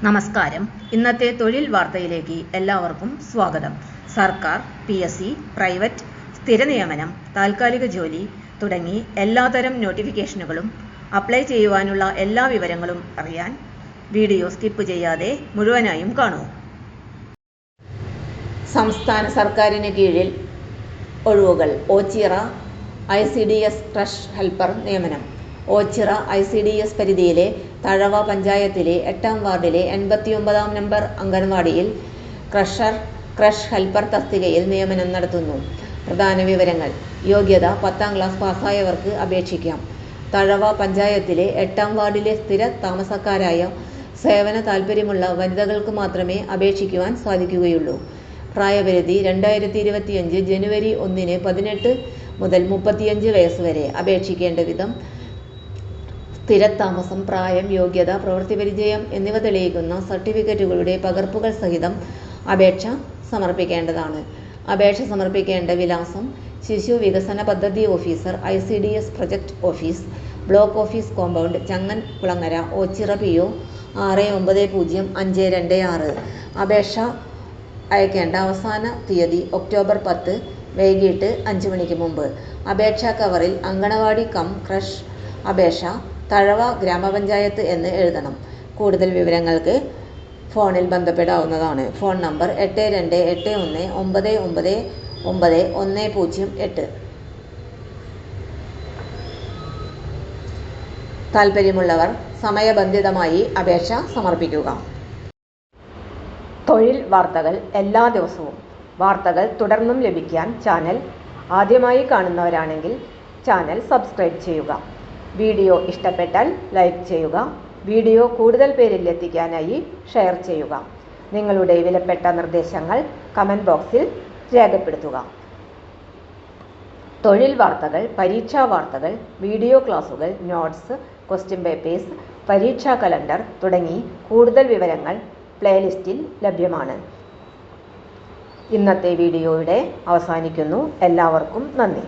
നമസ്കാരം. ഇന്നത്തെ തൊഴിൽ വാർത്തയിലേക്ക് എല്ലാവർക്കും സ്വാഗതം. സർക്കാർ, PSC, പ്രൈവറ്റ്, സ്ഥിര നിയമനം, താൽക്കാലിക ജോലി തുടങ്ങി എല്ലാതരം നോട്ടിഫിക്കേഷനുകളും അപ്ലൈ ചെയ്യുവാനുള്ള എല്ലാ വിവരങ്ങളും അറിയാൻ വീഡിയോ സ്കിപ്പ് ചെയ്യാതെ മുഴുവനായും കാണൂ. സംസ്ഥാന സർക്കാരിന് കീഴിൽ ഒഴിവുകൾ. ഓച്ചിറ ICDS ക്രഷ് ഹെൽപ്പർ നിയമനം. ഓച്ചിറ ICDS പരിധിയിലെ തഴവ പഞ്ചായത്തിലെ 8-ാം വാർഡിലെ 89-ാം നമ്പർ അംഗൻവാടിയിൽ ക്രഷ് ഹെൽപ്പർ തസ്തികയിൽ നിയമനം നടത്തുന്നു. പ്രധാന വിവരങ്ങൾ: യോഗ്യത 10-ാം ക്ലാസ് പാസ്സായവർക്ക് അപേക്ഷിക്കാം. തഴവ പഞ്ചായത്തിലെ 8-ാം വാർഡിലെ സ്ഥിര താമസക്കാരായ സേവന താൽപ്പര്യമുള്ള വനിതകൾക്ക് മാത്രമേ അപേക്ഷിക്കുവാൻ സാധിക്കുകയുള്ളൂ. പ്രായപരിധി 2025 ജനുവരി 1-ന് 18 മുതൽ 35 വയസ്സ് വരെ. അപേക്ഷിക്കേണ്ട വിധം: സ്ഥിരതാമസം, പ്രായം, യോഗ്യത, പ്രവൃത്തിപരിചയം എന്നിവ തെളിയിക്കുന്ന സർട്ടിഫിക്കറ്റുകളുടെ പകർപ്പുകൾ സഹിതം അപേക്ഷ സമർപ്പിക്കേണ്ടതാണ്. അപേക്ഷ സമർപ്പിക്കേണ്ട വിലാസം: ശിശു വികസന പദ്ധതി officer, ICDS project office, block office compound, Changankulangara, Oachira, PO 690526. അപേക്ഷ അയക്കേണ്ട അവസാന തീയതി ഒക്ടോബർ 10 വൈകിട്ട് 5 മണിക്ക് മുമ്പ്. അപേക്ഷാ കവറിൽ അങ്കണവാടി ക്രഷ് അപേക്ഷ തഴവ ഗ്രാമപഞ്ചായത്ത് എന്ന് എഴുതണം. കൂടുതൽ വിവരങ്ങൾക്ക് ഫോണിൽ ബന്ധപ്പെടാവുന്നതാണ്. Phone number 8281999108. താൽപ്പര്യമുള്ളവർ സമയബന്ധിതമായി അപേക്ഷ സമർപ്പിക്കുക. തൊഴിൽ വാർത്തകൾ എല്ലാ ദിവസവും. വാർത്തകൾ തുടർന്നും ലഭിക്കാൻ ചാനൽ ആദ്യമായി കാണുന്നവരാണെങ്കിൽ ചാനൽ സബ്സ്ക്രൈബ് ചെയ്യുക. വീഡിയോ ഇഷ്ടപ്പെട്ടാൽ ലൈക്ക് ചെയ്യുക. വീഡിയോ കൂടുതൽ പേരിൽ എത്തിക്കാനായി ഷെയർ ചെയ്യുക. നിങ്ങളുടെ വിലപ്പെട്ട നിർദ്ദേശങ്ങൾ കമൻറ്റ് ബോക്സിൽ രേഖപ്പെടുത്തുക. തൊഴിൽ വാർത്തകൾ, പരീക്ഷാ വാർത്തകൾ, വീഡിയോ ക്ലാസുകൾ, നോട്ട്സ്, ക്വസ്റ്റ്യൻ പേപ്പേഴ്സ്, പരീക്ഷാ കലണ്ടർ തുടങ്ങി കൂടുതൽ വിവരങ്ങൾ പ്ലേലിസ്റ്റിൽ ലഭ്യമാണ്. ഇന്നത്തെ വീഡിയോയുടെ അവസാനിക്കുന്നു. എല്ലാവർക്കും നന്ദി.